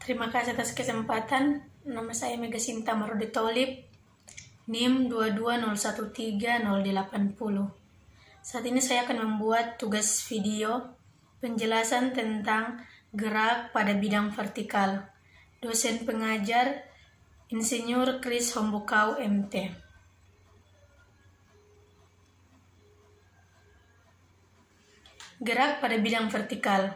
Terima kasih atas kesempatan. Nama saya Mega Sinta Marudi Tholib, NIM 220130810. Saat ini saya akan membuat tugas video penjelasan tentang gerak pada bidang vertikal. Dosen pengajar Insinyur Chris Hombukau, MT. Gerak pada bidang vertikal.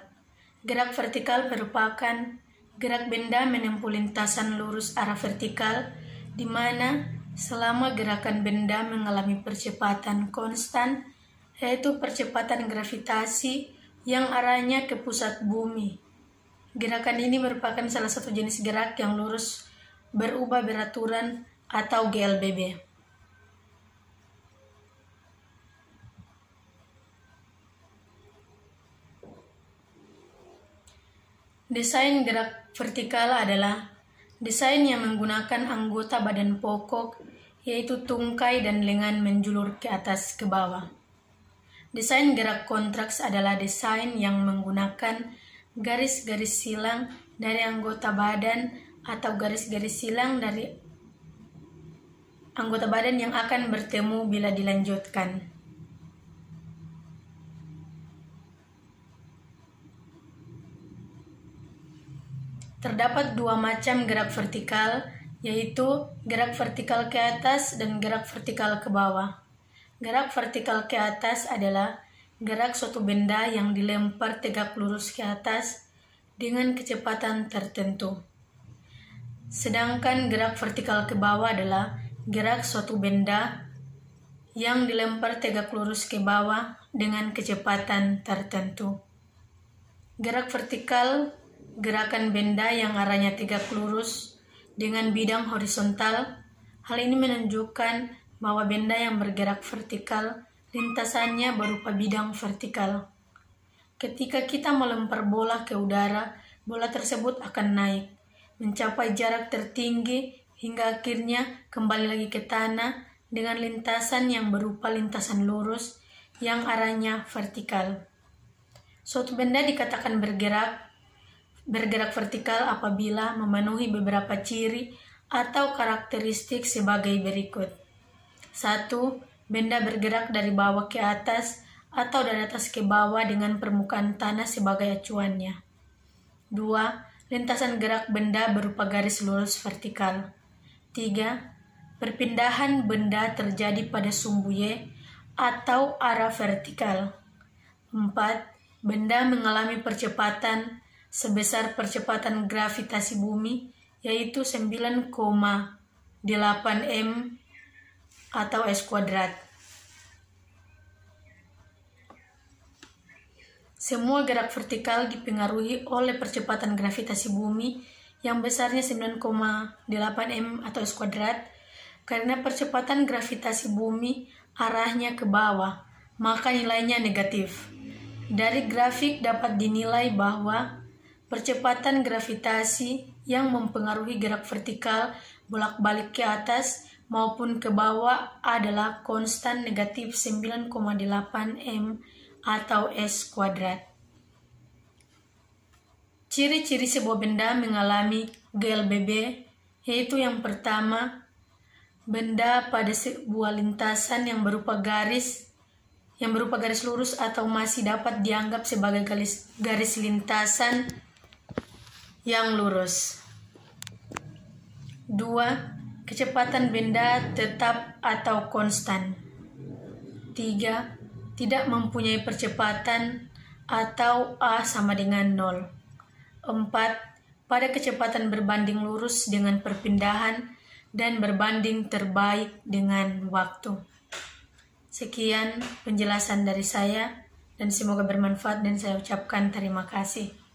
Gerak vertikal merupakan gerak benda menempuh lintasan lurus arah vertikal, di mana selama gerakan benda mengalami percepatan konstan, yaitu percepatan gravitasi yang arahnya ke pusat bumi. Gerakan ini merupakan salah satu jenis gerak yang lurus berubah beraturan atau GLBB. Desain gerak vertikal adalah desain yang menggunakan anggota badan pokok, yaitu tungkai dan lengan menjulur ke atas ke bawah. Desain gerak kontraks adalah desain yang menggunakan garis-garis silang dari anggota badan atau garis-garis silang dari anggota badan yang akan bertemu bila dilanjutkan. Terdapat dua macam gerak vertikal, yaitu gerak vertikal ke atas dan gerak vertikal ke bawah. Gerak vertikal ke atas adalah gerak suatu benda yang dilempar tegak lurus ke atas dengan kecepatan tertentu. Sedangkan gerak vertikal ke bawah adalah gerak suatu benda yang dilempar tegak lurus ke bawah dengan kecepatan tertentu. Gerak vertikal gerakan benda yang arahnya tegak lurus dengan bidang horizontal. Hal ini menunjukkan bahwa benda yang bergerak vertikal lintasannya berupa bidang vertikal. Ketika kita melempar bola ke udara, bola tersebut akan naik, mencapai jarak tertinggi hingga akhirnya kembali lagi ke tanah dengan lintasan yang berupa lintasan lurus yang arahnya vertikal. Suatu benda dikatakan bergerak vertikal apabila memenuhi beberapa ciri atau karakteristik sebagai berikut. 1. Benda bergerak dari bawah ke atas atau dari atas ke bawah dengan permukaan tanah sebagai acuannya. 2. Lintasan gerak benda berupa garis lurus vertikal. 3. Perpindahan benda terjadi pada sumbu Y atau arah vertikal. 4. Benda mengalami percepatan sebesar percepatan gravitasi bumi, yaitu 9,8 m atau s². Semua gerak vertikal dipengaruhi oleh percepatan gravitasi bumi yang besarnya 9,8 m atau s², karena percepatan gravitasi bumi arahnya ke bawah, maka nilainya negatif. Dari grafik dapat dinilai bahwa percepatan gravitasi yang mempengaruhi gerak vertikal bolak-balik ke atas maupun ke bawah adalah konstan negatif 9,8 m atau s². Ciri-ciri sebuah benda mengalami GLBB yaitu yang pertama, benda pada sebuah lintasan yang berupa garis lurus atau masih dapat dianggap sebagai garis lintasan yang lurus. 2. Kecepatan benda tetap atau konstan. 3. Tidak mempunyai percepatan atau A sama dengan 0. 4. Pada kecepatan berbanding lurus dengan perpindahan dan berbanding terbaik dengan waktu. Sekian penjelasan dari saya dan semoga bermanfaat dan saya ucapkan terima kasih.